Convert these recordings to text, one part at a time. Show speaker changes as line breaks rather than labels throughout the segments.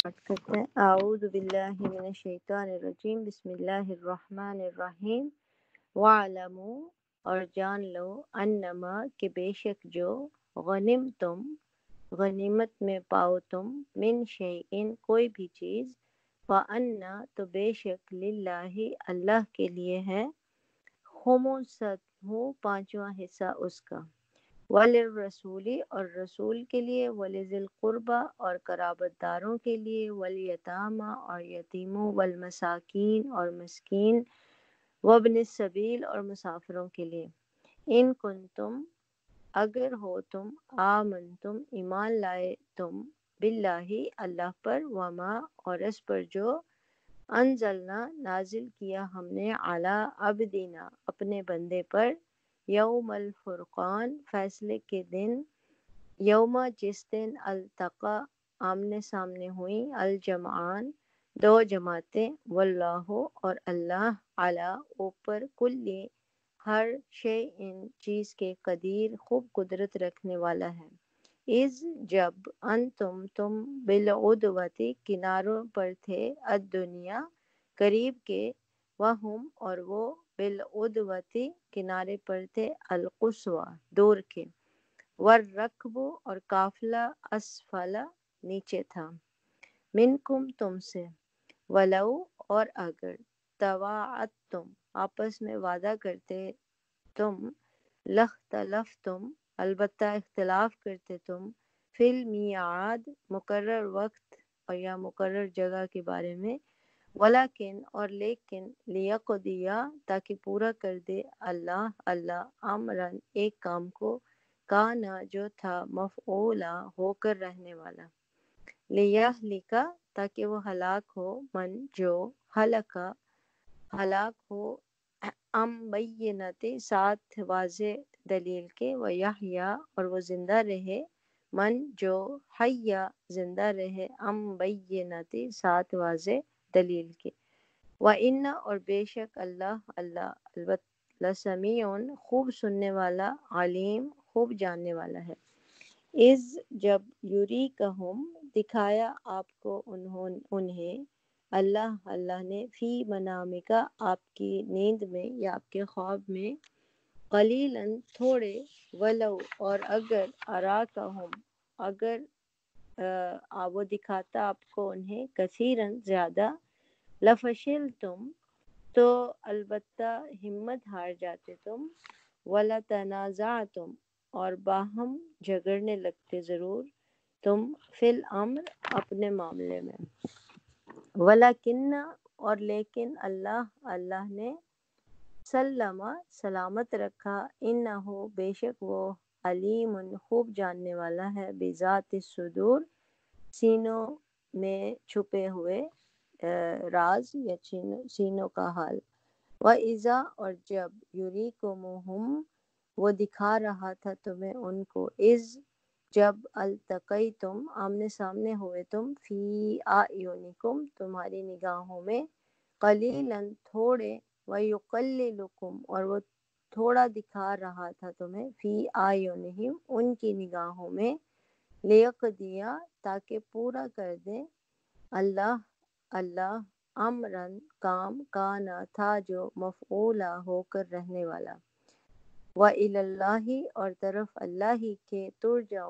Start کرتے ہیں۔ اعوذ باللہ من الشیطان الرجیم، بسم اللہ الرحمن الرحیم۔ وَاعْلَمُوا، اور جان لو، انما کہ بے شک جو، غنم تم غنیمت میں پاؤ تم، من شیئن کوئی بھی چیز، فَأَنَّ تو بے شک، للہ اللہ کے لیے ہے، خمسہ پانچواں حصہ اس کا، وَلِلرَّسُولِ اور رسول کے لیے، وَلِذِی الْقُرْبَى اور قرابت داروں کے لیے، وَالْیَتَامَى اور یتیموں، وَالْمَسَاکِین اور مسکین، وَابْنِ السَّبِیل اور مسافروں کے لیے، ان کنتم اگر ہو تم، آمنتم ایمان لائے تم، باللہ اللہ پر، وما اور اس پر جو، انزلنا نازل کیا ہم نے، علی عبدنا اپنے بندے پر، یوم الفرقان فیصلے کے دن، یوم جس دن، التقا آمنے سامنے ہوئیں، الجمعان دو جماعتیں، واللہ اور اللہ، علی اوپر، کلی ہر شیء چیز کے، قدیر خوب قدرت رکھنے والا ہے۔ اذ جب، تم بالعدوۃ کناروں پر تھے، الدنیا قریب کے، وہم اور وہ، بالعدوۃ کنارے پر تھے، القصویٰ دور کے، والرکب اور قافلہ، اسفل نیچے تھا، منکم تم سے، ولو اور اگر، تواعدتم آپس میں وعدہ کرتے تم، لاختلفتم البتہ اختلاف کرتے تم، فی المیعاد مقرر وقت اور یا مقرر جگہ کے بارے میں، ولیکن اور لیکن، لیقضی تاکہ پورا کر دے، اللہ امرن ایک کام کو، کانا جو تھا، مفعولا ہو کر رہنے والا، لیہلک تاکہ وہ ہلاک ہو، من جو، ہلاک ہو، ام بینت ساتھ واضح دلیل کے، ویحییٰ اور وہ زندہ رہے، من جو، حیا زندہ رہے، ام بینت ساتھ واضح دلیل کے، وَإِنَّ اور بے شک اللہ لسمیع خوب سننے والا، علیم خوب جاننے والا ہے۔ اذ جب، یریکہم دکھایا آپ کو انہیں، اللہ نے، فی منامکا آپ کی نیند میں یا آپ کے خواب میں، قلیلاً تھوڑے، ولو اور اگر، اراکہم اگر وہ دکھاتا آپ کو انہیں، کثیراً زیادہ، لفشلتم تو البتہ ہمت ہار جاتے تم، ولتنازعتم اور باہم جھگڑنے لگتے ضرور تم، فی الامر اپنے معاملے میں، ولیکن اور لیکن، اللہ نے، سلم سلامت رکھا، انہو بے شک وہ، علیم خوب جاننے والا ہے، بذات الصدور سینوں میں چھپے ہوئے راز یا سینوں کا حال، وَإِذَا اور جب، یُرِیکُمُہُم وہ دکھا رہا تھا تمہیں ان کو، اذ جب، التقیتم آمنے سامنے ہوئے تم، فی اعینکم تمہاری نگاہوں میں، قلیلاً تھوڑے، ویقللکم اور وہ تھوڑا دکھا رہا تھا تمہیں، فی اعینہم ان کی نگاہوں میں، لیقضی تاکہ پورا کر دے، اللہ امرن کام، کانا تھا جو، مفعولا ہو کر رہنے والا، وَإِلَى اللَّهِ اور طرف اللہ ہی کے، ترجع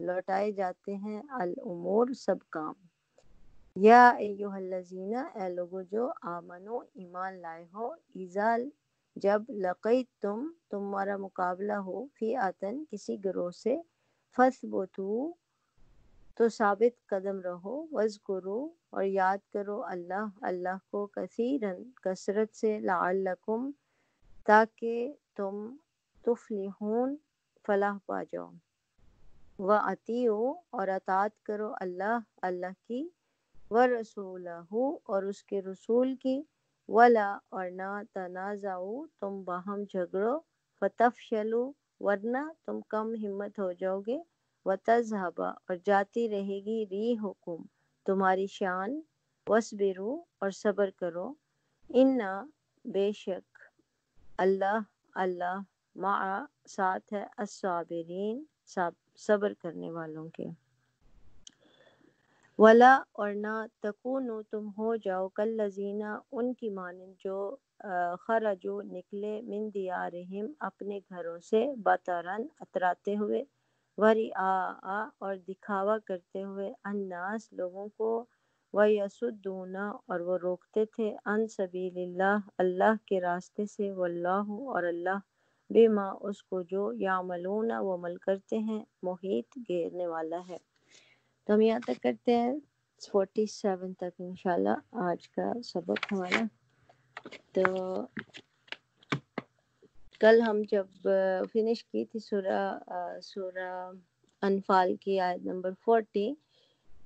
لوٹائے جاتے ہیں، الامور سب کام، یا ایہا الذین اے لوگو جو، آمنو ایمان لائے ہو، اذا جب، لقیتم تمہارا مقابلہ ہو، فئۃ کسی گروہ سے، فاثبتوا تو ثابت قدم رہو، واذکروا اور یاد کرو، اللہ کو، کثیراً کثرت سے، لعلکم تاکہ تم، تفلحون فلاح پا جاؤ، وَأَطِیعُوا اور اطاعت کرو، اللہ کی، وَرَسُولَہُ اور اس کے رسول کی، وَلَا اور نہ، تَنَازَعُوا تم باہم جھگڑو، فَتَفْشَلُوا ورنہ تم کم ہمت ہو جاؤ گے، وَتَذْهَبَ اور جاتی رہے گی، رِیحُکُم تمہاری شان، وَاصْبِرُوا اور صبر کرو، اِنَّ بے شک، اللہ مع ساتھ ہے، الصابرین صبر کرنے والوں کے۔ ولا اور نہ تکونو تم ہو جاؤ کالذین ان کی مانند جو خرجو نکلے من دیارہم اپنے گھروں سے بطرن اتراتے ہوئے ورعاء اور دکھاوا کرتے ہوئے الناس لوگوں کو ویصدون اور وہ روکتے تھے عن سبیل اللہ اللہ کے راستے سے واللہ اور اللہ بما اس کو جو یعملون وہ عمل کرتے ہیں محیط گھیرنے والا ہے۔ تو ہم یہاں تک کرتے ہیں 47 تک انشاءاللہ آج کا سبق ہمارا۔ تو کل ہم جب فنش کی تھی سورہ انفال کی آیت نمبر 40،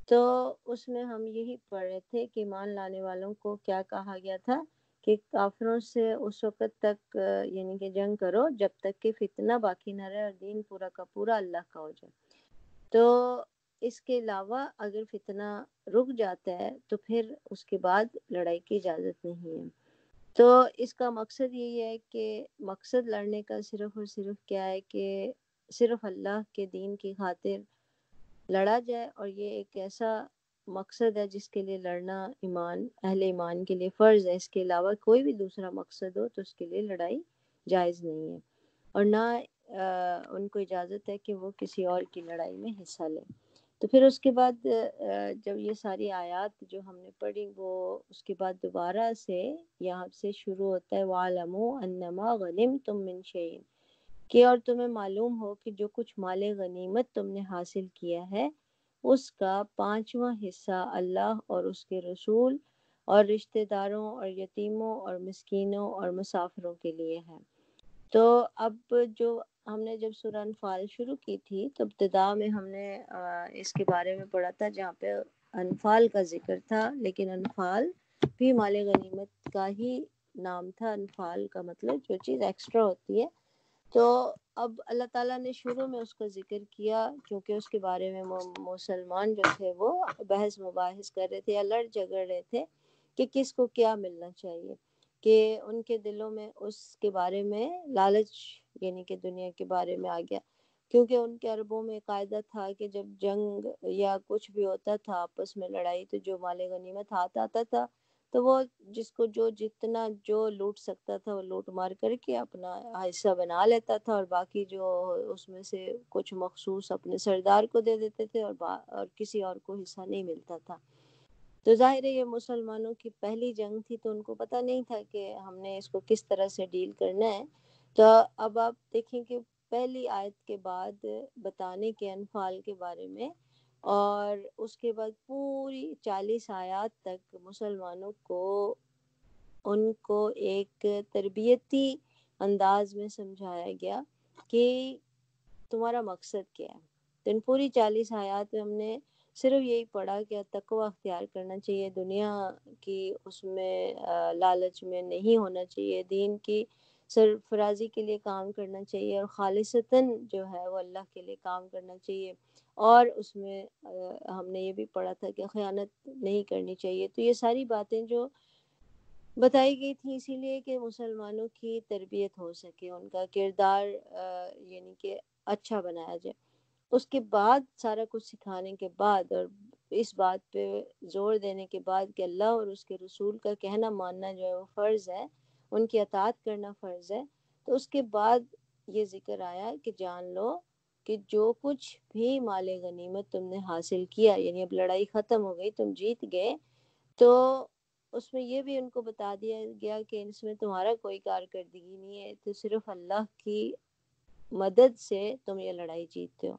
تو اس میں ہم یہی پڑھ رہے تھے کہ ایمان لانے والوں کو کیا کہا گیا تھا کہ کافروں سے اس وقت تک یعنی کہ جنگ کرو جب تک کہ فتنہ باقی نہ رہے اور دین پورا کا پورا اللہ کا ہو جائے۔ تو اس کے علاوہ اگر فتنہ رک جاتا ہے تو پھر اس کے بعد لڑائی کی اجازت نہیں ہے۔ تو اس کا مقصد یہی ہے کہ مقصد لڑنے کا صرف اور صرف کیا ہے کہ صرف اللہ کے دین کی خاطر لڑا جائے، اور یہ ایک ایسا مقصد ہے جس کے لیے لڑنا اہل ایمان کے لیے فرض ہے۔ اس کے علاوہ کوئی بھی دوسرا مقصد ہو تو اس کے لیے لڑائی جائز نہیں ہے، اور نہ ان کو اجازت ہے کہ وہ کسی اور کی لڑائی میں حصہ لیں۔ تو پھر اس کے بعد جب یہ ساری آیات جو ہم نے پڑھی وہ اس کے بعد دوبارہ سے یہاں سے شروع ہوتا ہے وَاعْلَمُوا أَنَّمَا غَنِمْتُم مِّن شَيْءٍ، کہ اور تمہیں معلوم ہو کہ جو کچھ مال غنیمت تم نے حاصل کیا ہے اس کا 5واں حصہ اللہ اور اس کے رسول اور رشتہ داروں اور یتیموں اور مسکینوں اور مسافروں کے لیے ہے۔ تو اب جو ہم نے جب سورہ انفال شروع کی تھی تو ابتدا میں ہم نے اس کے بارے میں پڑھا تھا جہاں پہ انفال کا ذکر تھا، لیکن انفال بھی مال غنیمت کا ہی نام تھا۔ انفال کا مطلب جو چیز ایکسٹرا ہوتی ہے۔ تو اب اللہ تعالیٰ نے شروع میں اس کا ذکر کیا کیونکہ اس کے بارے میں مسلمان جو تھے وہ بحث مباحث کر رہے تھے یا لڑ جھگڑ رہے تھے کہ کس کو کیا ملنا چاہیے، کہ ان کے دلوں میں اس کے بارے میں لالچ یعنی کہ دنیا کے بارے میں آ گیا، کیونکہ ان کے عربوں میں قاعدہ تھا کہ جب جنگ یا کچھ بھی ہوتا تھا آپس میں لڑائی تو جو مال غنیمت ہاتھ آتا تھا تو وہ جس کو جو جتنا جو لوٹ سکتا تھا وہ لوٹ مار کر کے اپنا حصہ بنا لیتا تھا، اور باقی جو اس میں سے کچھ مخصوص اپنے سردار کو دے دیتے تھے اور کسی اور کو حصہ نہیں ملتا تھا۔ تو ظاہر ہے یہ مسلمانوں کی پہلی جنگ تھی تو ان کو پتہ نہیں تھا کہ ہم نے اس کو کس طرح سے ڈیل کرنا ہے۔ تو اب آپ دیکھیں کہ پہلی آیت کے بعد بتانے کے انفال کے بارے میں، اور اس کے بعد پوری 40 آیات تک مسلمانوں کو ان کو ایک تربیتی انداز میں سمجھایا گیا کہ تمہارا مقصد کیا ہے۔ تو ان پوری 40 آیات میں ہم نے صرف یہی پڑھا کہ تقوی اختیار کرنا چاہیے، دنیا کی اس میں لالچ میں نہیں ہونا چاہیے، دین کی سرفرازی کے لیے کام کرنا چاہیے، اور خالصتاً جو ہے وہ اللہ کے لیے کام کرنا چاہیے، اور اس میں ہم نے یہ بھی پڑھا تھا کہ خیانت نہیں کرنی چاہیے۔ تو یہ ساری باتیں جو بتائی گئی تھی اسی لیے کہ مسلمانوں کی تربیت ہو سکے، ان کا کردار یعنی کہ اچھا بنایا جائے۔ اس کے بعد سارا کچھ سکھانے کے بعد اور اس بات پہ زور دینے کے بعد کہ اللہ اور اس کے رسول کا کہنا ماننا جو ہے وہ فرض ہے، ان کی اطاعت کرنا فرض ہے، تو اس کے بعد یہ ذکر آیا کہ جان لو کہ جو کچھ بھی مال غنیمت تم نے حاصل کیا، یعنی اب لڑائی ختم ہو گئی، تم جیت گئے، تو اس میں یہ بھی ان کو بتا دیا گیا کہ اس میں تمہارا کوئی کارکردگی نہیں ہے، تو صرف اللہ کی مدد سے تم یہ لڑائی جیتتے ہو۔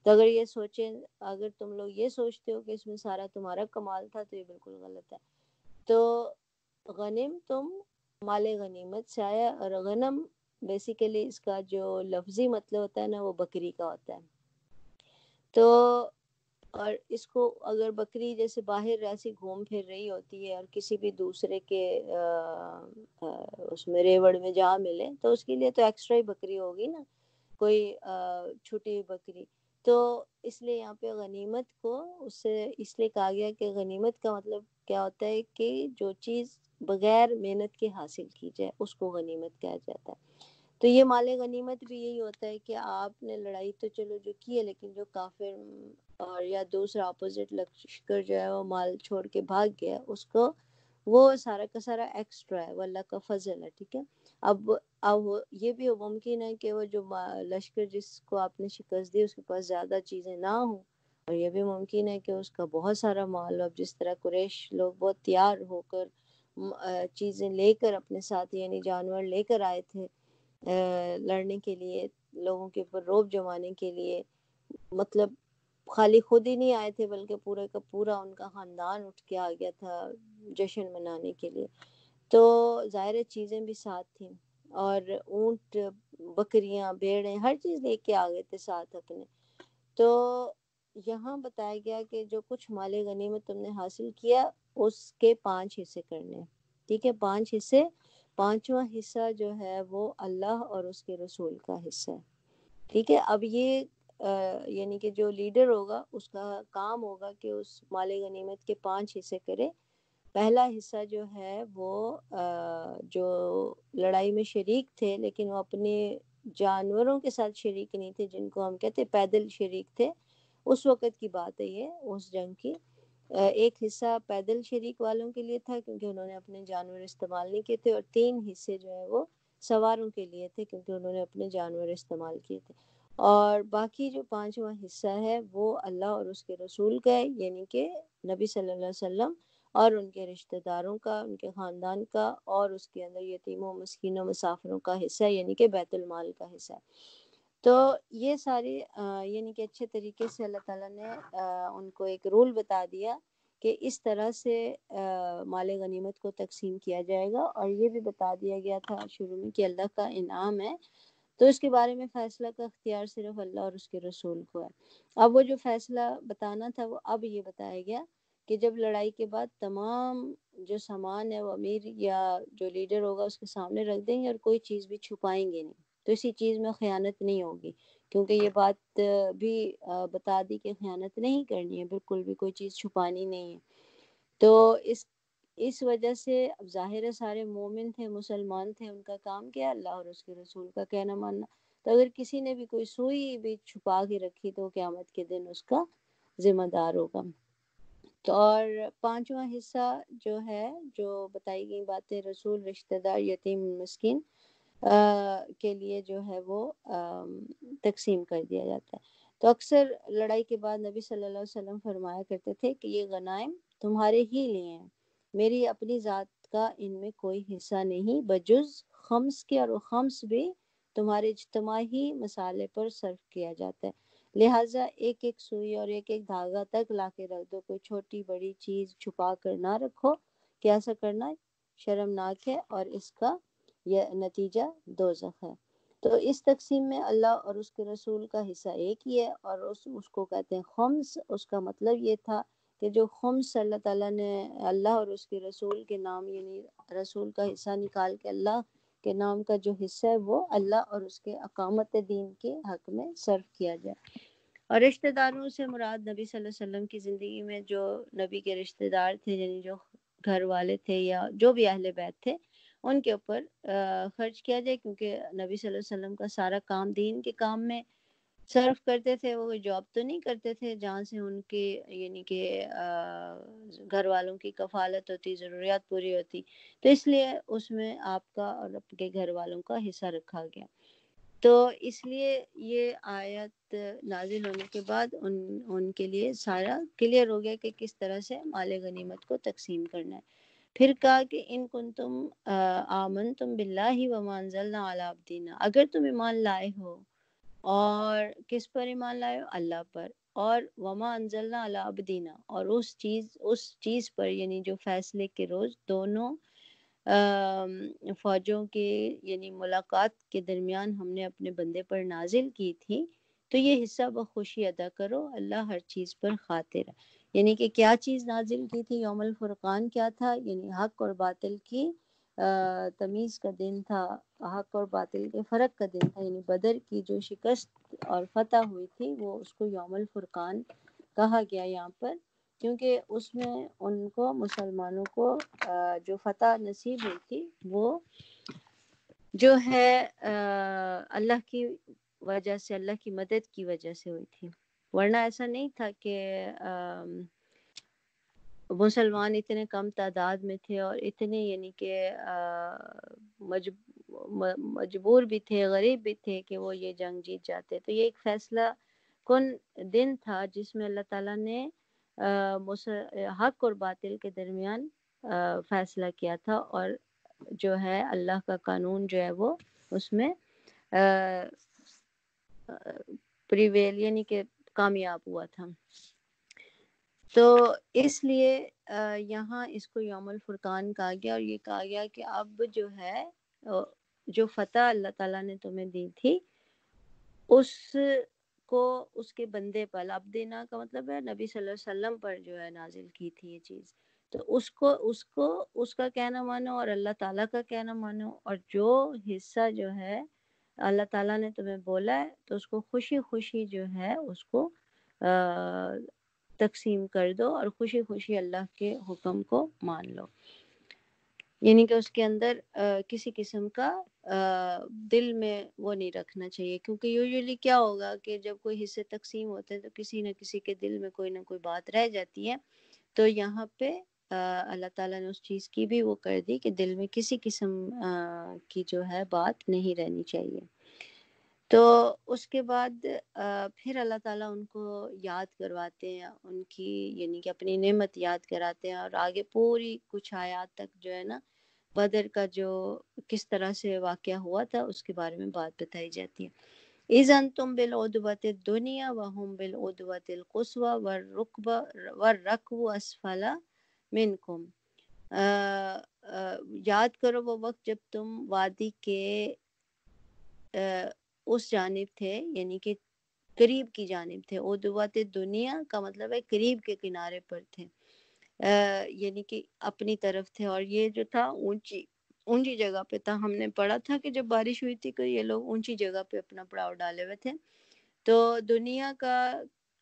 تو اگر یہ سوچیں، اگر تم لوگ یہ سوچتے ہو کہ اس میں سارا تمہارا کمال تھا تو یہ بالکل غلط ہے۔ تو غنم تم مال غنیمت سے آیا، اور غنم بیسیکلی اس کا جو لفظی مطلب ہوتا ہے نا وہ بکری کا ہوتا ہے۔ تو اور اس کو اگر بکری جیسے باہر ایسی گھوم پھر رہی ہوتی ہے اور کسی بھی دوسرے کے اس میں ریوڑ میں جا ملے تو اس کے لیے تو ایکسٹرا ہی بکری ہوگی نا، کوئی چھوٹی ہوئی بکری۔ تو اس لیے یہاں پہ غنیمت کو اس سے اس لیے کہا گیا کہ غنیمت کا مطلب کیا ہوتا ہے کہ جو چیز بغیر محنت کے حاصل کی جائے اس کو غنیمت کہا جاتا ہے۔ تو یہ مال غنیمت بھی یہی ہوتا ہے کہ آپ نے لڑائی تو چلو جو کی ہے، لیکن جو کافر اور یا دوسرا اپوزٹ لشکر جو ہے وہ مال چھوڑ کے بھاگ گیا، اس کو وہ سارا کا سارا ایکسٹرا ہے، وہ اللہ کا فضل ہے، ٹھیک ہے۔ اب یہ بھی ممکن ہے کہ وہ جو لشکر جس کو آپ نے شکست دی اس کے پاس زیادہ چیزیں نہ ہوں، اور یہ بھی ممکن ہے کہ اس کا بہت سارا مال، اب جس طرح قریش لوگ بہت تیار ہو کر چیزیں لے کر اپنے ساتھ، یعنی جانور لے کر آئے تھے لڑنے کے لیے، لوگوں کے اوپر رعب جمانے کے لیے، مطلب خالی خود ہی نہیں آئے تھے بلکہ پورے کا پورا ان کا خاندان اٹھ کے آ گیا تھا جشن منانے کے لیے، تو ظاہر چیزیں بھی ساتھ تھیں، اور اونٹ، بکریاں، بھیڑیں، ہر چیز لے کے آ گئے تھے ساتھ اپنے۔ تو یہاں بتایا گیا کہ جو کچھ مال غنیمت تم نے حاصل کیا اس کے 5 حصے کرنے، ٹھیک ہے، 5 حصے، 5واں حصہ جو ہے وہ اللہ اور اس کے رسول کا حصہ ہے، ٹھیک ہے۔ اب یہ یعنی کہ جو لیڈر ہوگا اس کا کام ہوگا کہ اس مال غنیمت کے 5 حصے کرے۔ پہلا حصہ جو ہے وہ جو لڑائی میں شریک تھے لیکن وہ اپنے جانوروں کے ساتھ شریک نہیں تھے، جن کو ہم کہتے پیدل شریک تھے، اس وقت کی بات ہے یہ، اس جنگ کی۔ ایک حصہ پیدل شریک والوں کے لیے تھا کیونکہ انہوں نے اپنے جانور استعمال نہیں کیے تھے، اور 3 حصے جو ہے وہ سواروں کے لیے تھے کیونکہ انہوں نے اپنے جانور استعمال کیے تھے، اور باقی جو 5واں حصہ ہے وہ اللہ اور اس کے رسول کا ہے، یعنی کہ نبی صلی اللہ علیہ وسلم اور ان کے رشتہ داروں کا، ان کے خاندان کا، اور اس کے اندر یتیموں، مسکینوں، مسافروں کا حصہ، یعنی کہ بیت المال کا حصہ۔ تو یہ ساری یعنی کہ اچھے طریقے سے اللہ تعالیٰ نے ان کو ایک رول بتا دیا کہ اس طرح سے مال غنیمت کو تقسیم کیا جائے گا، اور یہ بھی بتا دیا گیا تھا شروع میں کہ اللہ کا انعام ہے، تو اس کے بارے میں فیصلہ کا اختیار صرف اللہ اور اس کے رسول کو ہے۔ اب وہ جو فیصلہ بتانا تھا وہ اب یہ بتایا گیا کہ جب لڑائی کے بعد تمام جو سامان ہے وہ امیر یا جو لیڈر ہوگا اس کے سامنے رکھ دیں گے، اور کوئی چیز بھی چھپائیں گے نہیں، تو اسی چیز میں خیانت نہیں ہوگی، کیونکہ یہ بات بھی بتا دی کہ خیانت نہیں کرنی ہے، بالکل بھی کوئی چیز چھپانی نہیں ہے۔ تو اس وجہ سے اب ظاہر ہے سارے مومن تھے، مسلمان تھے، ان کا کام کیا، اللہ اور اس کے رسول کا کہنا ماننا۔ تو اگر کسی نے بھی کوئی سوئی بھی چھپا کے رکھی تو قیامت کے دن اس کا ذمہ دار ہوگا۔ تو اور 5واں حصہ جو ہے، جو بتائی گئی باتیں، رسول، رشتہ دار، یتیم، مسکین کے لیے جو ہے وہ تقسیم کر دیا جاتا ہے۔ تو اکثر لڑائی کے بعد نبی صلی اللہ علیہ وسلم فرمایا کرتے تھے کہ یہ غنائم تمہارے ہی لیے ہیں، میری اپنی ذات کا ان میں کوئی حصہ نہیں بجز خمس کے، اور وہ خمس بھی تمہارے اجتماعی مسالے پر صرف کیا جاتا ہے، لہٰذا ایک ایک سوئی اور ایک ایک دھاگا تک لا کے رکھ دو، کوئی چھوٹی بڑی چیز چھپا کر نہ رکھو کہ ایسا کرنا شرمناک ہے اور اس کا یہ نتیجہ دوزخ ہے۔ تو اس تقسیم میں اللہ اور اس کے رسول کا حصہ ایک ہی ہے، اور اس کو کہتے ہیں خمس۔ اس کا مطلب یہ تھا کہ جو خمس اللہ تعالیٰ نے اللہ اور اس کے رسول کے نام، یعنی رسول کا حصہ نکال کے اللہ کے نام کا جو حصہ ہے وہ اللہ اور اس کے اقامت دین کے حق میں صرف کیا جائے۔ اور رشتہ داروں سے مراد نبی صلی اللہ علیہ وسلم کی زندگی میں جو نبی کے رشتہ دار تھے، یعنی جو گھر والے تھے یا جو بھی اہل بیت تھے، ان کے اوپر خرچ کیا جائے، کیونکہ نبی صلی اللہ علیہ وسلم کا سارا کام دین کے کام میں صرف کرتے تھے، وہ جاب تو نہیں کرتے تھے جہاں سے ان کے یعنی کہ گھر والوں کی کفالت ہوتی، ضروریات پوری ہوتی، تو اس لیے اس میں آپ کا اور آپ کے گھر والوں کا حصہ رکھا گیا۔ تو اس لیے یہ آیت نازل ہونے کے بعد ان کے لیے سارا کلیئر ہو گیا کہ کس طرح سے مال غنیمت کو تقسیم کرنا ہے۔ پھر کہا کہ ان کنتم آمنتم باللہ وما انزلنا علی عبدنا، اگر تم ایمان لائے ہو، اور کس پر ایمان لائے ہو؟ اللہ پر، اور وما انزلنا علی عبدنا، اور اس چیز پر، یعنی جو فیصلے کے روز دونوں فوجوں کے یعنی ملاقات کے درمیان ہم نے اپنے بندے پر نازل کی تھی، تو یہ حصہ بخوشی ادا کرو، اللہ ہر چیز پر قادر ہے۔ یعنی کہ کیا چیز نازل کی تھی؟ یوم الفرقان کیا تھا؟ یعنی حق اور باطل کی تمیز کا دن تھا، حق اور باطل کے فرق کا دن تھا، یعنی بدر کی جو شکست اور فتح ہوئی تھی وہ اس کو یوم الفرقان کہا گیا یہاں پر، کیونکہ اس میں ان کو مسلمانوں کو جو فتح نصیب ہوئی تھی وہ جو ہے اللہ کی وجہ سے، اللہ کی مدد کی وجہ سے ہوئی تھی، ورنہ ایسا نہیں تھا کہ مسلمان اتنے کم تعداد میں تھے اور اتنے یعنی کہ مجبور بھی تھے، غریب بھی تھے کہ وہ یہ جنگ جیت جاتے. تو یہ ایک فیصلہ کن دن تھا جس میں اللہ تعالیٰ نے حق اور باطل کے درمیان فیصلہ کیا تھا، اور جو ہے اللہ کا قانون جو ہے وہ اس میں پریویل یعنی کہ کامیاب ہوا تھا. تو اس لیے یہاں اس کو یوم الفرقان کہا گیا، اور یہ کہا گیا کہ اب جو ہے جو فتح اللہ تعالیٰ نے تمہیں دی تھی اس کو اس کے بندے پر، اب دینا کا مطلب ہے نبی صلی اللہ علیہ وسلم پر جو ہے نازل کی تھی یہ چیز، تو اس کا کہنا مانو اور اللہ تعالیٰ کا کہنا مانو، اور جو حصہ جو ہے اللہ تعالیٰ نے تمہیں بولا ہے تو اس کو خوشی خوشی جو ہے اس کو تقسیم کر دو اور خوشی خوشی اللہ کے حکم کو مان لو. یعنی کہ اس کے اندر کسی قسم کا دل میں وہ نہیں رکھنا چاہیے، کیونکہ یوزلی کیا ہوگا کہ جب کوئی حصے تقسیم ہوتے ہیں تو کسی نہ کسی کے دل میں کوئی نہ کوئی بات رہ جاتی ہے. تو یہاں پہ اللہ تعالیٰ نے اس چیز کی بھی وہ کر دی کہ دل میں کسی قسم کی جو ہے بات نہیں رہنی چاہیے. تو اس کے بعد پھر اللہ تعالیٰ ان کو یاد کرواتے ہیں ان کی یعنی کہ اپنی نعمت یاد کراتے ہیں، اور آگے پوری کچھ آیات تک جو ہے نا بدر کا جو کس طرح سے واقعہ ہوا تھا اس کے بارے میں بات بتائی جاتی ہے. اِذَا أَنْتُمْ بِالْعُدْوَةِ الدُّنْيَا وَهُمْ بِالْعُدْوَةِ الْقُصْوَى وَالرَّكْبُ أَسْفَلَ مِنْكُمْ. یاد کرو وہ وقت جب تم وادی کے اس جانب تھے، یعنی کہ قریب کی جانب تھے. عدوات دنیا کا مطلب ہے قریب کے کنارے پر تھے، یعنی کہ اپنی طرف تھے، اور یہ جو تھا اونچی جگہ پہ تھا. ہم نے پڑھا تھا کہ جب بارش ہوئی تھی کہ یہ لوگ اونچی جگہ پہ اپنا پڑاؤ ڈالے ہوئے تھے. تو دنیا کا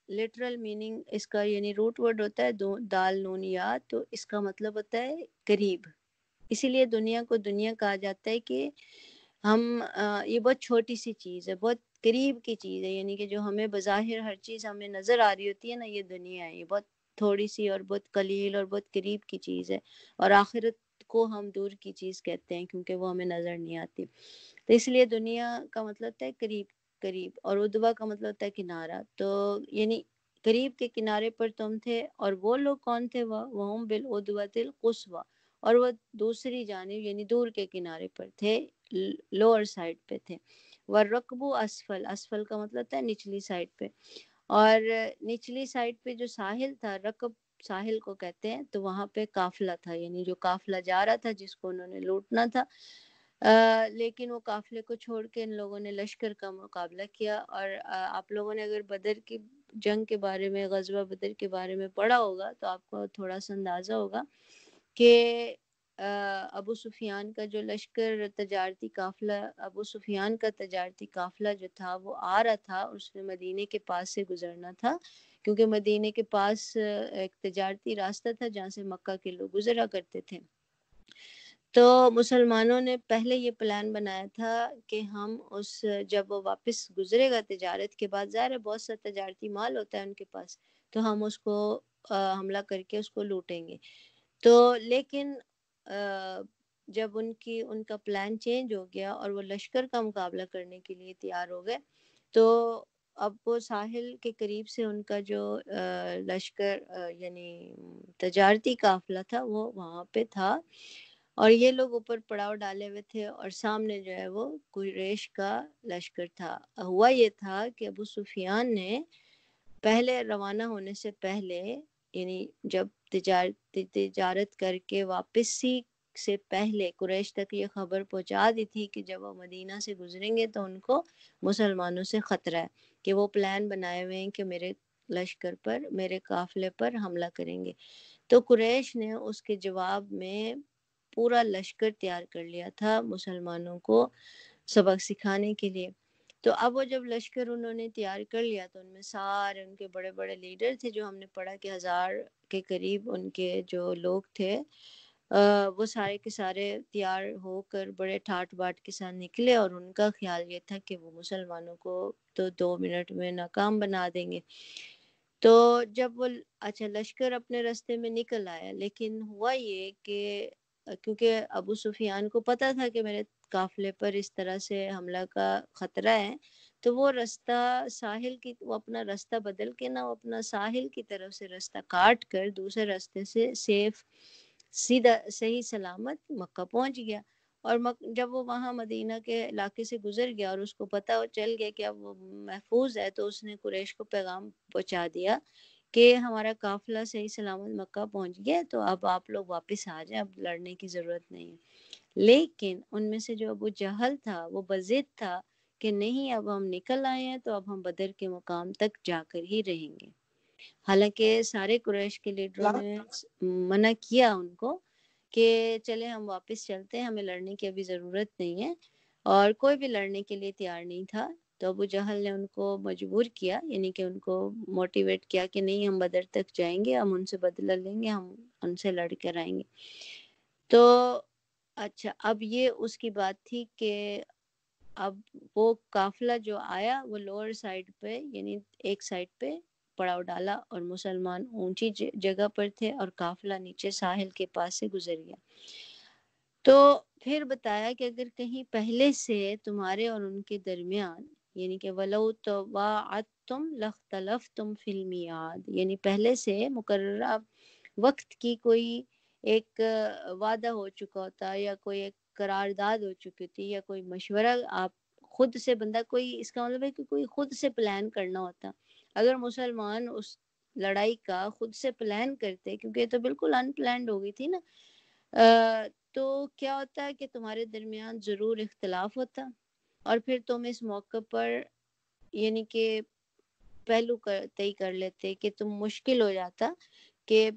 لٹرل میننگ اس کا یعنی روٹ ورڈ ہوتا ہے دال نون یا، تو اس کا مطلب ہوتا ہے قریب. اسی لیے دنیا کو دنیا کہا جاتا ہے کہ ہم یہ بہت چھوٹی سی چیز ہے، بہت قریب کی چیز ہے، یعنی کہ جو ہمیں بظاہر ہر چیز ہمیں نظر آ رہی ہوتی ہے نا، یہ دنیا ہے، یہ بہت تھوڑی سی اور بہت قلیل اور بہت قریب کی چیز ہے، اور آخرت کو ہم دور کی چیز کہتے ہیں کیونکہ وہ ہمیں نظر نہیں آتی. تو اس لیے دنیا کا مطلب ہوتا ہے قریب، اور ادوا کا مطلب ہوتا ہے کنارہ. تو یعنی قریب کے کنارے پر تم تھے، اور وہ لوگ کون تھے؟ وَهُمْ بِالْعُدْوَةِ الْقُصْوَى، اور وہ دوسری جانب یعنی دور کے کنارے پر تھے، لوور سائڈ پہ تھے. وَالرَّكْبُ اسفل کا مطلب ہوتا ہے نچلی سائڈ پہ، اور نچلی سائڈ پہ جو ساحل تھا، رکب ساحل کو کہتے ہیں، تو وہاں پہ قافلہ تھا، یعنی جو قافلہ جا رہا تھا جس کو انہوں نے لوٹنا تھا. لیکن وہ قافلے کو چھوڑ کے ان لوگوں نے لشکر کا مقابلہ کیا. اور آپ لوگوں نے اگر بدر کی جنگ کے بارے میں، غزوہ بدر کے بارے میں پڑھا ہوگا تو آپ کو تھوڑا سا اندازہ ہوگا کہ ابو سفیان کا جو لشکر تجارتی قافلہ، ابو سفیان کا تجارتی قافلہ جو تھا وہ آ رہا تھا، اس نے مدینے کے پاس سے گزرنا تھا، کیونکہ مدینے کے پاس ایک تجارتی راستہ تھا جہاں سے مکہ کے لوگ گزرا کرتے تھے. تو مسلمانوں نے پہلے یہ پلان بنایا تھا کہ ہم جب وہ واپس گزرے گا تجارت کے بعد، ظاہر ہے بہت سا تجارتی مال ہوتا ہے ان کے پاس، تو ہم اس کو حملہ کر کے اس کو لوٹیں گے. تو لیکن جب ان کا پلان چینج ہو گیا اور وہ لشکر کا مقابلہ کرنے کے لیے تیار ہو گئے، تو اب وہ ساحل کے قریب سے ان کا جو لشکر یعنی تجارتی قافلہ تھا وہ وہاں پہ تھا، اور یہ لوگ اوپر پڑاؤ ڈالے ہوئے تھے، اور سامنے جو ہے وہ قریش کا لشکر تھا. ہوا یہ تھا کہ ابو سفیان نے پہلے روانہ ہونے سے پہلے، یعنی جب تجارت کر کے واپسی سے پہلے قریش تک یہ خبر پہنچا دی تھی کہ جب وہ مدینہ سے گزریں گے تو ان کو مسلمانوں سے خطرہ ہے، کہ وہ پلان بنائے ہوئے ہیں کہ میرے لشکر پر، میرے قافلے پر حملہ کریں گے. تو قریش نے اس کے جواب میں پورا لشکر تیار کر لیا تھا مسلمانوں کو سبق سکھانے کے لیے. تو اب وہ جب لشکر انہوں نے تیار کر لیا تو ان میں سارے ان کے بڑے بڑے لیڈر تھے، جو ہم نے پڑھا کہ 1000 کے قریب ان کے جو لوگ تھے، وہ سارے کے سارے تیار ہو کر بڑے ٹھاٹ باٹ کے ساتھ نکلے، اور ان کا خیال یہ تھا کہ وہ مسلمانوں کو تو 2 منٹ میں ناکام بنا دیں گے۔ تو جب وہ اچھا لشکر اپنے راستے میں نکل آیا، لیکن ہوا یہ کہ کیونکہ ابو سفیان کو پتہ تھا کہ میرے قافلے پر اس طرح سے حملہ کا خطرہ ہے، تو وہ راستہ ساحل کی، وہ اپنا راستہ بدل کے نا، وہ اپنا ساحل کی طرف سے راستہ کاٹ کر دوسرے راستے سے سیف سیدھا صحیح سلامت مکہ پہنچ گیا۔ اور جب وہ وہاں مدینہ کے علاقے سے گزر گیا اور اس کو پتہ چل گیا کہ اب وہ محفوظ ہے، تو اس نے قریش کو پیغام پہنچا دیا کہ ہمارا قافلہ صحیح سلامت مکہ پہنچ گیا، تو اب آپ لوگ واپس آ جائیں، اب لڑنے کی ضرورت نہیں ہے۔ لیکن ان میں سے جو ابو جہل تھا وہ بضد تھا کہ نہیں، اب ہم نکل آئے ہیں تو اب ہم بدر کے مقام تک جا کر ہی رہیں گے۔ حالانکہ سارے قریش کے لیڈروں نے منع کیا ان کو کہ چلے ہم واپس چلتے ہیں، ہمیں لڑنے کی ابھی ضرورت نہیں ہے، اور کوئی بھی لڑنے کے لیے تیار نہیں تھا۔ تو ابو جہل نے ان کو مجبور کیا، یعنی کہ ان کو موٹیویٹ کیا کہ نہیں، ہم بدر تک جائیں گے، ہم ان سے بدلہ لیں گے، ہم ان سے لڑ کر آئیں گے۔ تو اچھا، اب یہ اس کی بات تھی کہ اب وہ قافلہ جو آیا وہ لوور سائڈ پہ، یعنی ایک سائڈ پہ پڑاؤ ڈالا، اور مسلمان اونچی جگہ پر تھے اور قافلہ نیچے ساحل کے پاس سے گزر گیا۔ تو پھر بتایا کہ اگر کہیں پہلے سے تمہارے اور ان کے درمیان، یعنی کہ وَلَوْ تَوَاعَدْتُمْ لَاخْتَلَفْتُمْ فِي الْمِيعَادِ، یعنی پہلے سے مقررہ وقت کی کوئی ایک وعدہ ہو چکا ہوتا، یا کوئی ایک قرارداد ہو چکی تھی، یا کوئی مشورہ آپ خود سے بندہ، کوئی اس کا مطلب ہے کہ کوئی خود سے پلان کرنا ہوتا۔ اگر مسلمان اس لڑائی کا خود سے پلان کرتے، کیونکہ یہ تو بالکل ان پلانڈ ہو گئی تھی نا، تو کیا ہوتا ہے کہ تمہارے درمیان ضرور اختلاف ہوتا، اور پھر تم اس موقع پر یعنی کہ پہلو طے کر لیتے کہ تم مشکل ہو جاتا کہ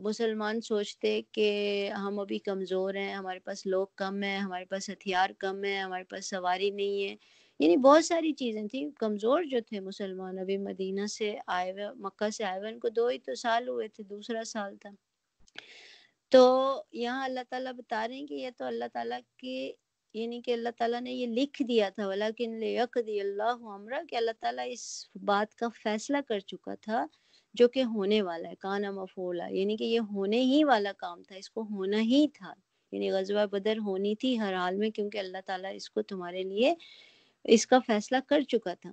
مسلمان سوچتے کہ ہم ابھی کمزور ہیں، ہمارے پاس لوگ کم ہیں، ہمارے پاس ہتھیار کم ہیں، ہمارے پاس سواری نہیں ہے، یعنی بہت ساری چیزیں تھیں۔ کمزور جو تھے مسلمان، ابھی مدینہ سے آئے ہوئے، مکہ سے آئے ہوئے، ان کو 2 ہی تو سال ہوئے تھے، دوسرا سال تھا۔ تو یہاں اللہ تعالیٰ بتا رہے ہیں کہ یہ تو اللہ تعالیٰ کے، یعنی کہ اللہ تعالیٰ نے یہ لکھ دیا تھا، وَلَكِنْ لِيَقْضِيَ اللَّهُ أَمْرًا، کہ اللہ تعالیٰ اس بات کا فیصلہ کر چکا تھا جو کہ ہونے والا ہے، کان مفعولا، یعنی کہ یہ ہونے ہی والا کام تھا، اس کو ہونا ہی تھا، یعنی غزوہ بدر ہونی تھی ہر حال میں، کیونکہ اللہ تعالیٰ اس کو تمہارے لیے اس کا فیصلہ کر چکا تھا۔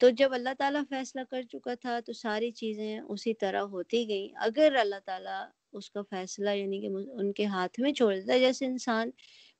تو جب اللہ تعالیٰ فیصلہ کر چکا تھا تو ساری چیزیں اسی طرح ہوتی گئیں۔ اگر اللہ تعالیٰ اس کا فیصلہ یعنی کہ ان کے ہاتھ میں چھوڑ دیتا ہے، جیسے انسان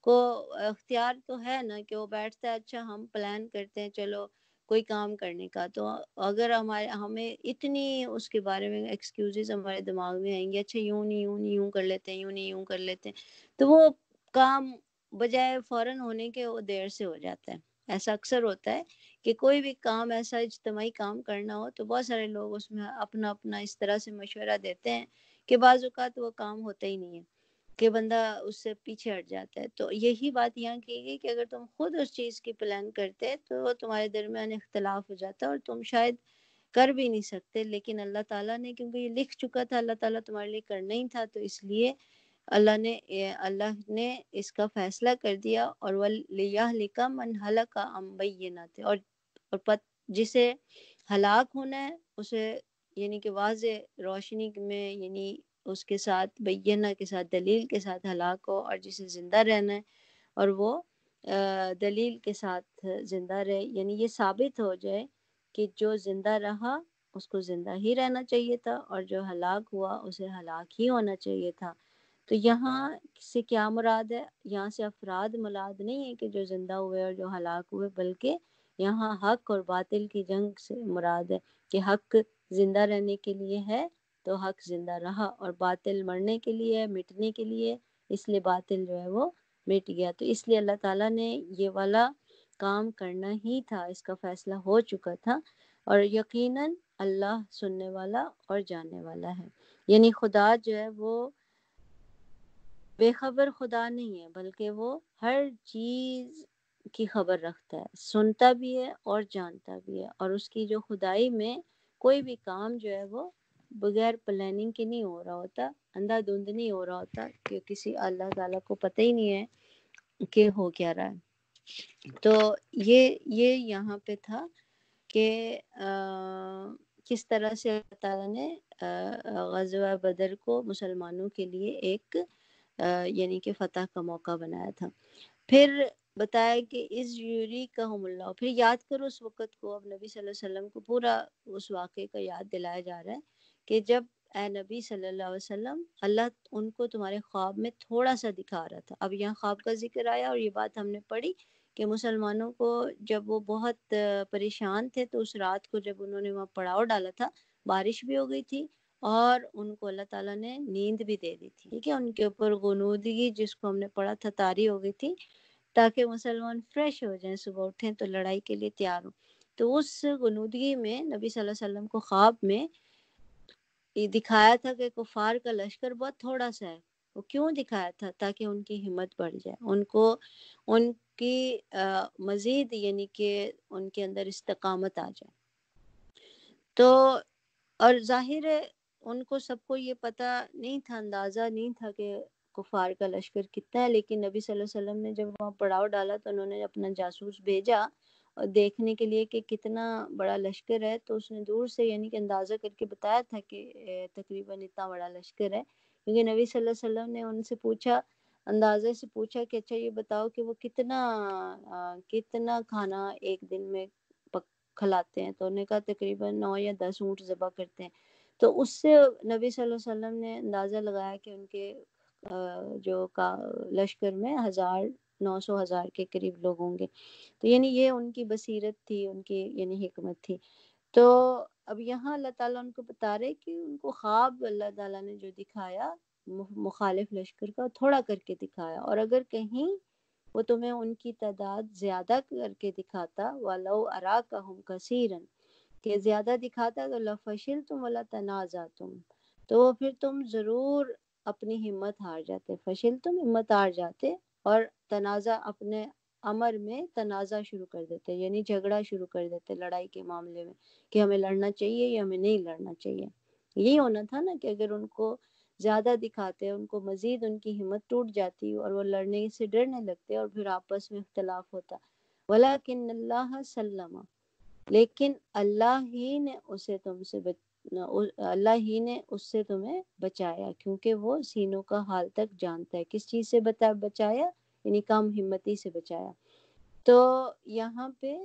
کو اختیار تو ہے نا کہ وہ بیٹھتا ہے، اچھا ہم پلان کرتے ہیں چلو کوئی کام کرنے کا، تو اگر ہمیں اتنی اس کے بارے میں ایکسکیوزز ہمارے دماغ میں آئیں گے، اچھا یوں نہیں یوں نہیں یوں کر لیتے ہیں، یوں نہیں یوں کر لیتے ہیں، تو وہ کام بجائے فوراً ہونے کے وہ دیر سے ہو جاتا ہے۔ ایسا اکثر ہوتا ہے کہ کوئی بھی کام ایسا اجتماعی کام کرنا ہو تو بہت سارے لوگ اس میں اپنا اپنا اس طرح سے مشورہ دیتے ہیں کہ بعض اوقات وہ کام ہوتا ہی نہیں ہے، کہ بندہ اس سے پیچھے ہٹ جاتا ہے۔ تو یہی بات یہاں کی گئی کہ اگر تم خود اس چیز کی پلان کرتے تو تمہارے درمیان اختلاف ہو جاتا اور تم شاید کر بھی نہیں سکتے، لیکن اللہ تعالیٰ نے کیونکہ یہ لکھ چکا تھا، اللہ تعالیٰ تمہارے لیے کرنا ہی تھا، تو اس لیے اللہ نے اس کا فیصلہ کر دیا۔ اور وَلِيَهْلِكَ مَنْ هَلَكَ عَنْ بَيِّنَةٍ، اور جسے ہلاک ہونا ہے اسے یعنی کہ واضح روشنی میں، یعنی اس کے ساتھ بینہ کے ساتھ دلیل کے ساتھ ہلاک ہو، اور جسے زندہ رہنا ہے اور وہ دلیل کے ساتھ زندہ رہے، یعنی یہ ثابت ہو جائے کہ جو زندہ رہا اس کو زندہ ہی رہنا چاہیے تھا، اور جو ہلاک ہوا اسے ہلاک ہی ہونا چاہیے تھا۔ تو یہاں سے کیا مراد ہے؟ یہاں سے افراد مراد نہیں ہے کہ جو زندہ ہوئے اور جو ہلاک ہوئے، بلکہ یہاں حق اور باطل کی جنگ سے مراد ہے کہ حق زندہ رہنے کے لیے ہے تو حق زندہ رہا، اور باطل مرنے کے لیے، مٹنے کے لیے، اس لیے باطل جو ہے وہ مٹ گیا۔ تو اس لیے اللہ تعالیٰ نے یہ والا کام کرنا ہی تھا، اس کا فیصلہ ہو چکا تھا، اور یقیناً اللہ سننے والا اور جاننے والا ہے۔ یعنی خدا جو ہے وہ بے خبر خدا نہیں ہے، بلکہ وہ ہر چیز کی خبر رکھتا ہے، سنتا بھی ہے اور جانتا بھی ہے، اور اس کی جو خدائی میں کوئی بھی کام جو ہے وہ بغیر پلاننگ کے نہیں ہو رہا ہوتا، اندھا دھند نہیں ہو رہا ہوتا کہ کسی اللہ تعالیٰ کو پتہ ہی نہیں ہے کہ ہو کیا رہا ہے۔ تو یہ یہاں پہ تھا کہ کس طرح سے اللہ تعالیٰ نے غزوہ بدر کو مسلمانوں کے لیے ایک یعنی کہ فتح کا موقع بنایا تھا۔ پھر بتایا کہ اس یوری کا اللہ، پھر یاد کرو اس وقت کو، اب نبی صلی اللہ علیہ وسلم کو پورا اس واقعے کا یاد دلایا جا رہا ہے کہ جب اے نبی صلی اللہ علیہ وسلم اللہ ان کو تمہارے خواب میں تھوڑا سا دکھا رہا تھا۔ اب یہاں خواب کا ذکر آیا اور یہ بات ہم نے پڑھی کہ مسلمانوں کو جب وہ بہت پریشان تھے تو اس رات کو جب انہوں نے وہاں پڑاؤ ڈالا تھا، بارش بھی ہو گئی تھی اور ان کو اللہ تعالیٰ نے نیند بھی دے دی تھی، ٹھیک ہے، ان کے اوپر غنودگی جس کو ہم نے پڑھا تھا طاری ہو گئی تھی، تاکہ مسلمان فریش ہو جائیں، صبح اٹھیں تو لڑائی کے لیے تیار ہوں۔ تو اس غنودگی میں نبی صلی اللہ علیہ وسلم کو خواب میں یہ دکھایا تھا کہ کفار کا لشکر بہت تھوڑا سا ہے۔ وہ کیوں دکھایا تھا؟ تاکہ ان کی ہمت بڑھ جائے، ان کو ان کی مزید یعنی کہ ان کے اندر استقامت آ جائے۔ تو اور ظاہر ہے ان کو سب کو یہ پتہ نہیں تھا، اندازہ نہیں تھا کہ کفار کا لشکر کتنا ہے، لیکن نبی صلی اللہ علیہ وسلم نے جب وہاں پڑاؤ ڈالا تو انہوں نے اپنا جاسوس بھیجا اور دیکھنے کے لیے کہ کتنا بڑا لشکر ہے، تو اس نے دور سے یعنی کہ اندازہ کر کے بتایا تھا کہ تقریباً اتنا بڑا لشکر ہے، کیونکہ نبی صلی اللہ علیہ وسلم نے ان سے پوچھا، اندازے سے پوچھا کہ اچھا یہ بتاؤ کہ وہ کتنا کھانا ایک دن میں کھلاتے ہیں، تو انہوں نے کہا تقریباً 9 یا 10 اونٹ ذبح کرتے ہیں۔ تو اس سے نبی صلی اللہ علیہ وسلم نے اندازہ لگایا کہ ان کے جو لشکر میں 900,000 کے قریب لوگ ہوں گے۔ تو یعنی یہ ان کی بصیرت تھی، ان کی یعنی حکمت تھی۔ تو اب یہاں اللہ تعالیٰ ان کو بتا رہے کہ ان کو خواب اللہ تعالیٰ نے جو دکھایا مخالف لشکر کا تھوڑا کر کے دکھایا، اور اگر کہیں وہ تمہیں ان کی تعداد زیادہ کر کے دکھاتا وَلَوْ أَرَاكَهُمْ كَثِيرًا، کہ زیادہ دکھاتا تو لَفَشِلْتُمْ وَلَتَنَازَعْتُمْ، تو پھر تم ضرور اپنی ہمت ہار جاتے، فشلتم ہمت ہار جاتے، اور تنازع اپنے امر میں تنازع شروع کر دیتے، یعنی جھگڑا شروع کر دیتے لڑائی کے معاملے میں کہ ہمیں لڑنا چاہیے یا ہمیں نہیں لڑنا چاہیے۔ یہی ہونا تھا نا کہ اگر ان کو زیادہ دکھاتے، ان کو مزید ان کی ہمت ٹوٹ جاتی اور وہ لڑنے سے ڈرنے لگتے اور پھر آپس میں اختلاف ہوتا۔ وَلَكِنَّ اللَّهَ سَلَّمَ، لیکن اللہ ہی نے اس سے تمہیں بچایا، کیونکہ وہ سینوں کا حال تک جانتا ہے۔ کس چیز سے بچایا؟ یعنی کم ہمتی سے بچایا۔ تو یہاں پہ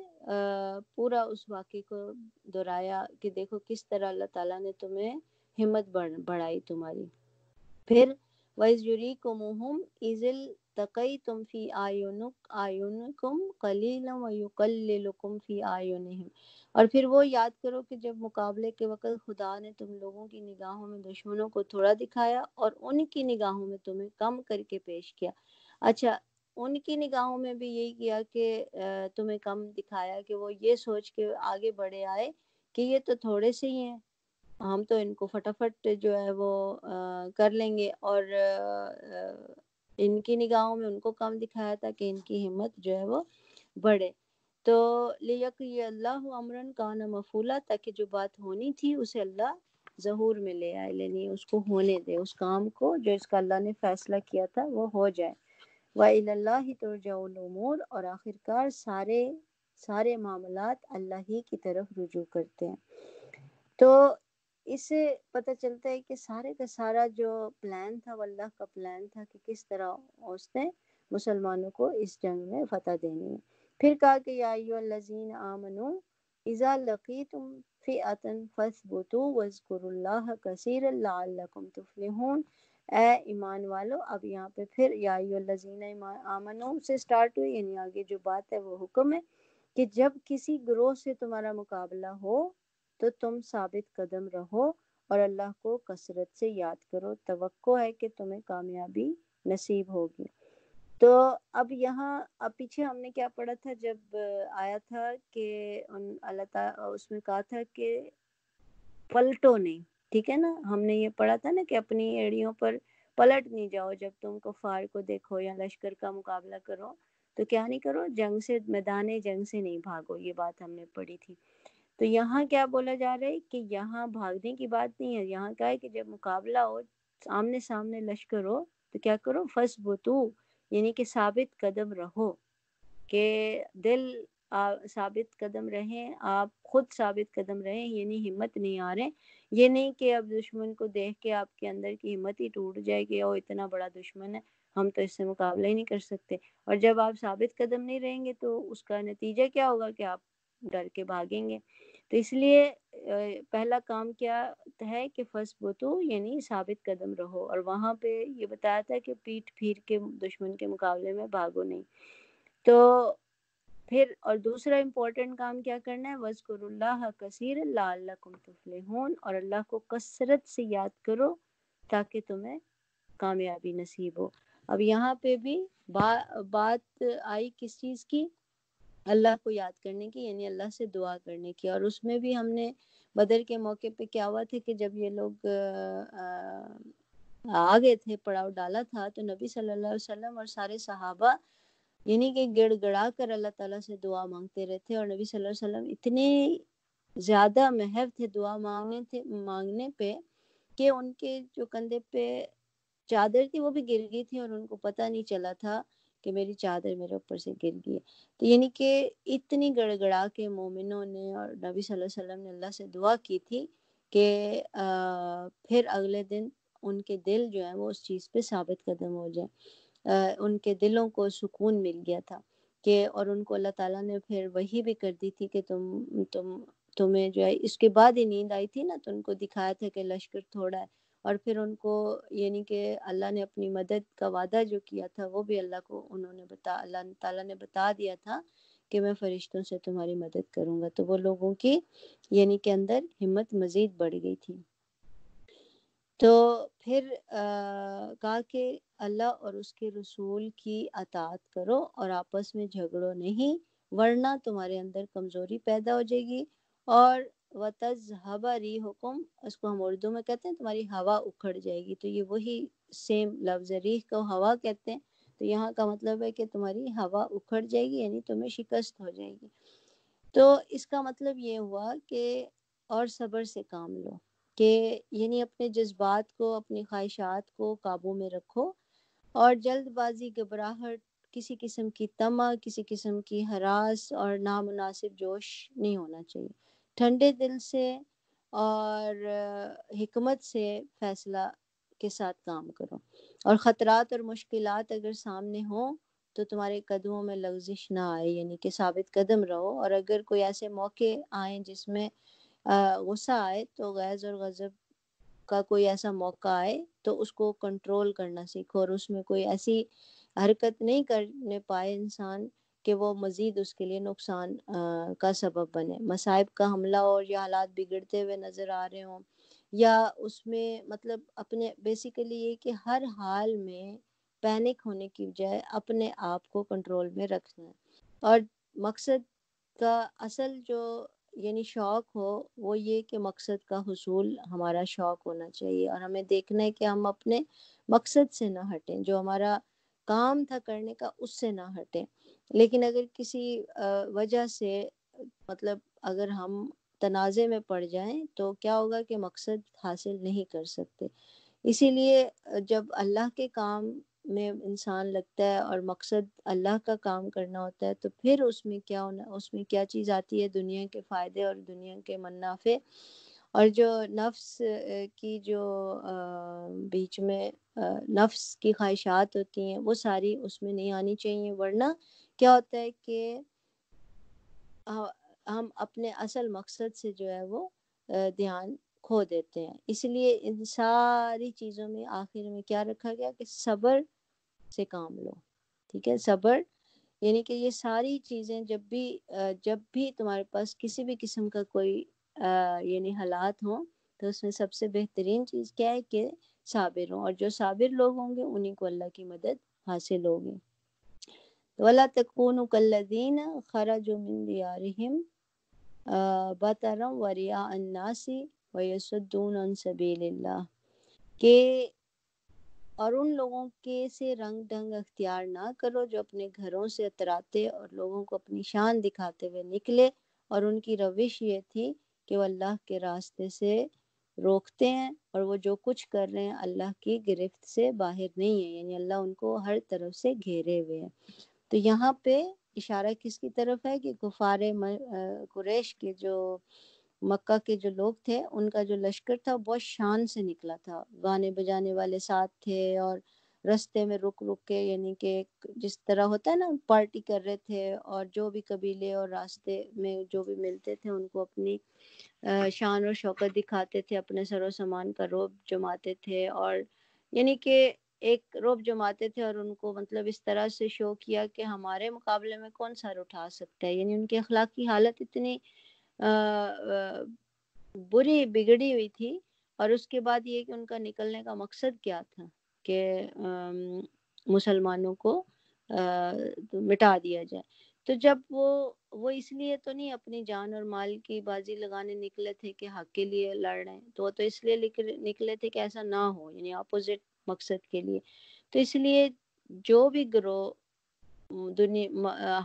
پورا اس واقعے کو دہرایا کہ دیکھو کس طرح اللہ تعالیٰ نے تمہیں ہمت بڑھائی تمہاری۔ پھر وَإِذْ يُرِيكُمُوهُمْ إِذِ الْتَقَيْتُمْ فِي أَعْيُنِكُمْ قَلِيلًا وَيُقَلِّلُكُمْ فِي أَعْيُنِهِمْ، اور پھر وہ یاد کرو کہ جب مقابلے کے وقت خدا نے تم لوگوں کی نگاہوں میں دشمنوں کو تھوڑا دکھایا اور ان کی نگاہوں میں تمہیں کم کر کے پیش کیا۔ اچھا، ان کی نگاہوں میں بھی یہی کیا کہ تمہیں کم دکھایا کہ وہ یہ سوچ کے آگے بڑھے آئے کہ یہ تو تھوڑے سے ہی ہیں، ہم تو ان کو فٹافٹ جو ہے وہ کر لیں گے، اور ان کی نگاہوں میں ان کو کم دکھایا تھا کہ ان کی ہمت جو ہے وہ بڑھے۔ تو لیقضی اللہ امرا کان مفعولا، تاکہ جو بات ہونی تھی اسے اللہ ظہور میں لے آئے، یعنی اس کو ہونے دے، اس کام کو جو اس کا اللہ نے فیصلہ کیا تھا وہ ہو جائے۔ وَإِلَى اللَّهِ تُرْجَعُ الْأُمُورُ، اور آخرکار سارے معاملات اللہ ہی کی طرف رجوع کرتے ہیں۔ تو اس سے پتہ چلتا ہے کہ سارے کا سارا جو پلان تھا وہ اللہ کا پلان تھا کہ کس طرح اس نے مسلمانوں کو اس جنگ میں فتح دینی ہے۔ پھر کہا کہ یا ایھا الذین آمنوا اذا لقیتم فئۃ فاثبتوا واذکروا اللہ کثیرا لعلکم تفلحون۔ اے ایمان والو، اب یہاں پہ پھر یا ایھا الذین آمنوا سے سٹارٹ ہوئی، یعنی آگے جو بات ہے وہ حکم ہے کہ جب کسی گروہ سے تمہارا مقابلہ ہو تو تم ثابت قدم رہو اور اللہ کو کثرت سے یاد کرو، توقع ہے کہ تمہیں کامیابی نصیب ہوگی۔ تو اب یہاں پیچھے ہم نے کیا پڑھا تھا جب آیا تھا کہ اللہ تعالیٰ اس میں کہا تھا کہ پلٹو نہیں، ٹھیک ہے نا، ہم نے یہ پڑھا تھا نا کہ اپنی ایڑیوں پر پلٹ نہیں جاؤ، جب تم کفار کو دیکھو یا لشکر کا مقابلہ کرو تو کیا نہیں کرو، جنگ سے میدان جنگ سے نہیں بھاگو، یہ بات ہم نے پڑھی تھی۔ تو یہاں کیا بولا جا رہا ہے کہ یہاں بھاگنے کی بات نہیں ہے، یہاں کیا ہے کہ جب مقابلہ ہو آمنے سامنے لشکر ہو تو کیا کرو، فثبتو یعنی کہ ثابت قدم رہو، کہ دل ثابت قدم رہیں، آپ خود ثابت قدم رہیں، یعنی ہمت نہیں آ رہے، یہ نہیں کہ اب دشمن کو دیکھ کے آپ کے اندر کی ہمت ہی ٹوٹ جائے کہ او اتنا بڑا دشمن ہے، ہم تو اس سے مقابلہ ہی نہیں کر سکتے، اور جب آپ ثابت قدم نہیں رہیں گے تو اس کا نتیجہ کیا ہوگا کہ آپ ڈر کے بھاگیں گے۔ تو اس لیے پہلا کام کیا ہے کہ فثبتو یعنی ثابت قدم رہو، اور وہاں پہ یہ بتایا تھا کہ پیٹھ پھیر کے دشمن کے مقابلے میں بھاگو نہیں۔ تو پھر اور دوسرا امپورٹنٹ کام کیا کرنا ہے، وَاذْكُرُوا اللَّهَ كَثِيرًا لَعَلَّكُمْ تُفْلِحُونَ، اور اللہ کو کثرت سے یاد کرو تاکہ تمہیں کامیابی نصیب ہو۔ اب یہاں پہ بھی بات آئی کس چیز کی، اللہ کو یاد کرنے کی، یعنی اللہ سے دعا کرنے کی، اور اس میں بھی ہم نے بدر کے موقع پہ کیا ہوا تھا کہ جب یہ لوگ آ گئے تھے، پڑاؤ ڈالا تھا، تو نبی صلی اللہ علیہ وسلم اور سارے صحابہ یعنی کہ گڑ گڑا کر اللہ تعالیٰ سے دعا مانگتے رہتے، اور نبی صلی اللہ علیہ وسلم اتنے زیادہ محو تھے دعا مانگنے پہ کہ ان کے جو کندھے پہ چادر تھی وہ بھی گر گئی تھی، اور ان کو پتہ نہیں چلا تھا کہ میری چادر میرے اوپر سے گر گئی ہے۔ تو یعنی کہ اتنی گڑ گڑا کے مومنوں نے اور نبی صلی اللہ علیہ وسلم نے اللہ سے دعا کی تھی کہ پھر اگلے دن ان کے دل جو ہیں وہ اس چیز پہ ثابت قدم ہو جائیں، ان کے دلوں کو سکون مل گیا تھا کہ، اور ان کو اللہ تعالیٰ نے پھر وہی بھی کر دی تھی کہ تمہیں جو ہے اس کے بعد ہی نیند آئی تھی نا، تو ان کو دکھایا تھا کہ لشکر تھوڑا ہے، اور پھر ان کو یعنی کہ اللہ نے اپنی مدد کا وعدہ جو کیا تھا وہ بھی اللہ کو اللہ تعالیٰ نے بتا دیا تھا کہ میں فرشتوں سے تمہاری مدد کروں گا، تو وہ لوگوں کی یعنی کہ اندر ہمت مزید بڑھ گئی تھی۔ تو پھر کہا کہ اللہ اور اس کے رسول کی اطاعت کرو اور آپس میں جھگڑو نہیں، ورنہ تمہارے اندر کمزوری پیدا ہو جائے گی، اور وَتَذْهَبَ رِيحُكُمْ، اس کو ہم اردو میں کہتے ہیں تمہاری ہوا اکھڑ جائے گی، تو یہ وہی سیم لفظ ریح کو ہوا کہتے ہیں، تو یہاں کا مطلب ہے کہ تمہاری ہوا اکھڑ جائے گی، یعنی تمہیں شکست ہو جائے گی۔ تو اس کا مطلب یہ ہوا کہ اور صبر سے کام لو، کہ یعنی اپنے جذبات کو، اپنی خواہشات کو قابو میں رکھو، اور جلد بازی، گھبراہٹ، کسی قسم کی طمع، کسی قسم کی ہراس اور نامناسب جوش نہیں ہونا چاہیے، ٹھنڈے دل سے اور حکمت سے فیصلہ کے ساتھ کام کرو، اور خطرات اور مشکلات اگر سامنے ہوں تو تمہارے قدموں میں لغزش نہ آئے، یعنی کہ ثابت قدم رہو، اور اگر کوئی ایسے موقع آئیں جس میں غصہ آئے، تو غیظ اور غضب کا کوئی ایسا موقع آئے تو اس کو کنٹرول کرنا سیکھو، اور اس میں کوئی ایسی حرکت نہیں کرنے پائے انسان کہ وہ مزید اس کے لیے نقصان کا سبب بنے، مصائب کا حملہ ہو یا حالات بگڑتے ہوئے نظر آ رہے ہوں، یا اس میں مطلب اپنے بیسیکلی یہ کہ ہر حال میں پینک ہونے کی بجائے اپنے آپ کو کنٹرول میں رکھنا ہے، اور مقصد کا اصل جو یعنی شوق ہو وہ یہ کہ مقصد کا حصول ہمارا شوق ہونا چاہیے، اور ہمیں دیکھنا ہے کہ ہم اپنے مقصد سے نہ ہٹیں، جو ہمارا کام تھا کرنے کا اس سے نہ ہٹیں، لیکن اگر کسی وجہ سے مطلب اگر ہم تنازع میں پڑ جائیں تو کیا ہوگا کہ مقصد حاصل نہیں کر سکتے۔ اسی لیے جب اللہ کے کام میں انسان لگتا ہے اور مقصد اللہ کا کام کرنا ہوتا ہے تو پھر اس میں کیا چیز آتی ہے، دنیا کے فائدے اور دنیا کے منافع، اور جو نفس کی جو بیچ میں نفس کی خواہشات ہوتی ہیں وہ ساری اس میں نہیں آنی چاہیے، ورنہ کیا ہوتا ہے کہ ہم اپنے اصل مقصد سے جو ہے وہ دھیان کھو دیتے ہیں۔ اس لیے ان ساری چیزوں میں آخر میں کیا رکھا گیا کہ صبر سے کام لو، ٹھیک ہے، صبر یعنی کہ یہ ساری چیزیں جب بھی تمہارے پاس کسی بھی قسم کا کوئی یعنی حالات ہوں تو اس میں سب سے بہترین چیز کیا ہے کہ صابر ہوں، اور جو صابر لوگ ہوں گے انہیں کو اللہ کی مدد حاصل ہوگی۔ وَلَا تَكُونُوا كَالَّذِينَ خَرَجُوا مِن دِيَارِهِمْ بَطَرًا وَرِئَاءَ النَّاسِ وَيَصُدُّونَ عَن سَبِيلِ اللَّهِ، کہ اور ان لوگوں کے سے رنگ ڈھنگ اختیار نہ کرو جو اپنے گھروں سے اتراتے اور لوگوں کو اپنی شان دکھاتے ہوئے نکلے، اور ان کی روش یہ تھی کہ وہ اللہ کے راستے سے روکتے ہیں اور وہ جو کچھ کر رہے ہیں اللہ کی گرفت سے باہر نہیں ہے، یعنی اللہ ان کو ہر طرف سے گھیرے ہوئے ہے۔ تو یہاں پہ اشارہ کس کی طرف ہے کہ کفار قریش کے جو مکہ کے جو لوگ تھے ان کا جو لشکر تھا بہت شان سے نکلا تھا، گانے بجانے والے ساتھ تھے اور رستے میں رک رک کے، یعنی کہ جس طرح ہوتا ہے نا پارٹی کر رہے تھے، اور جو بھی قبیلے اور راستے میں جو بھی ملتے تھے ان کو اپنی شان اور شوکت دکھاتے تھے، اپنے سر و سامان کا رعب جماتے تھے، اور یعنی کہ ایک رعب جماتے تھے اور ان کو مطلب اس طرح سے شو کیا کہ ہمارے مقابلے میں کون سر اٹھا سکتا ہے، یعنی ان کی اخلاقی حالت اتنی بری بگڑی ہوئی تھی۔ اور اس کے بعد یہ کہ ان کا نکلنے کا مقصد کیا تھا کہ مسلمانوں کو مٹا دیا جائے۔ تو جب وہ اس لیے تو نہیں اپنی جان اور مال کی بازی لگانے نکلے تھے کہ حق کے لیے لڑ رہے ہیں، تو وہ تو اس لیے نکلے تھے کہ ایسا نہ ہو، یعنی اپوزٹ مقصد کے لیے۔ تو اس لیے جو بھی گروہ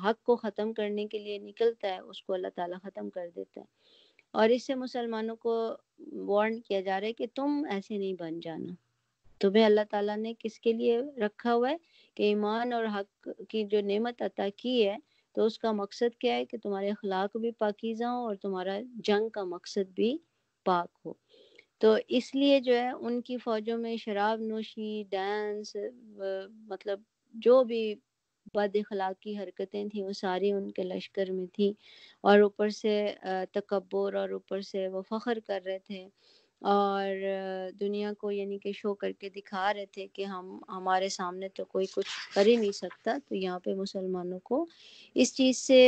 حق کو ختم کرنے کے لیے نکلتا ہے اس کو اللہ تعالیٰ ختم کر دیتا ہے۔ اور اس سے مسلمانوں کو وارن کیا جا رہا ہے کہ تم ایسے نہیں بن جانا، تمہیں اللہ تعالیٰ نے کس کے لیے رکھا ہوا ہے کہ ایمان اور حق کی جو نعمت عطا کی ہے تو اس کا مقصد کیا ہے کہ تمہارے اخلاق بھی پاکیزہ ہوں اور تمہارا جنگ کا مقصد بھی پاک ہو۔ تو اس لیے جو ہے ان کی فوجوں میں شراب نوشی، ڈانس، مطلب جو بھی بد اخلاقی حرکتیں تھیں وہ ساری ان کے لشکر میں تھی، اور اوپر سے تکبر، اور اوپر سے وہ فخر کر رہے تھے اور دنیا کو یعنی کہ شو کر کے دکھا رہے تھے کہ ہمارے سامنے تو کوئی کچھ کر ہی نہیں سکتا۔ تو یہاں پہ مسلمانوں کو اس چیز سے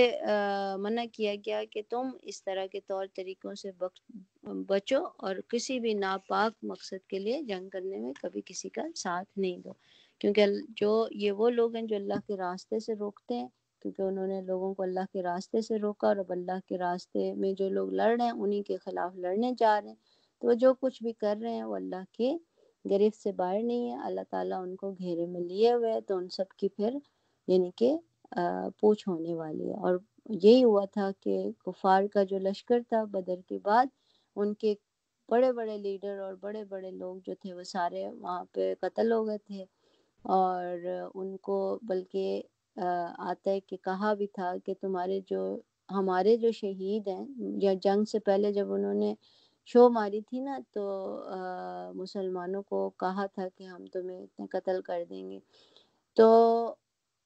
منع کیا گیا کہ تم اس طرح کے طور طریقوں سے بچو اور کسی بھی ناپاک مقصد کے لیے جنگ کرنے میں کبھی کسی کا ساتھ نہیں دو، کیونکہ یہ وہ لوگ ہیں جو اللہ کے راستے سے روکتے ہیں، کیونکہ انہوں نے لوگوں کو اللہ کے راستے سے روکا، اور اب اللہ کے راستے میں جو لوگ لڑ رہے ہیں انہی کے خلاف لڑنے جا رہے ہیں۔ تو جو کچھ بھی کر رہے ہیں وہ اللہ کے گرفت سے باہر نہیں ہے، اللہ تعالیٰ ان کو گھیرے میں لیے ہوئے ہے، تو ان سب کی پھر یعنی کہ پوچھ ہونے والی ہے۔ اور یہی ہوا تھا کہ کفار کا جو لشکر تھا بدر کے بعد ان کے بڑے بڑے لیڈر اور بڑے بڑے لوگ جو تھے وہ سارے وہاں پہ قتل ہو گئے تھے، اور ان کو بلکہ آتا ہے کہ کہا بھی تھا کہ ہمارے جو شہید ہیں، یا جنگ سے پہلے جب انہوں نے شو ماری تھی نا تو مسلمانوں کو کہا تھا کہ ہم تمہیں اتنے قتل کر دیں گے، تو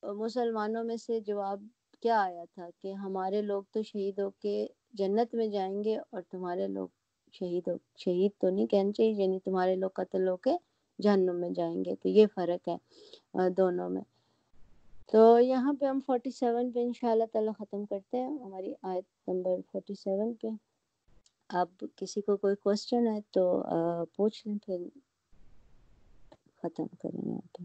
مسلمانوں میں سے جواب کیا آیا تھا کہ ہمارے لوگ تو شہید ہو کے جنت میں جائیں گے اور تمہارے لوگ شہید تو نہیں کہنا چاہیے، یعنی تمہارے لوگ قتل ہو کے جہنم میں جائیں گے۔ تو یہ فرق ہے دونوں میں۔ تو یہاں پہ ہم 47 پہ انشاءاللہ تعالی ختم کرتے ہیں، ہماری آیت نمبر 47 پہ۔ اب کسی کو کوئی کوسچن ہے تو پوچھ لیں، پھر ختم کریں یہاں پہ۔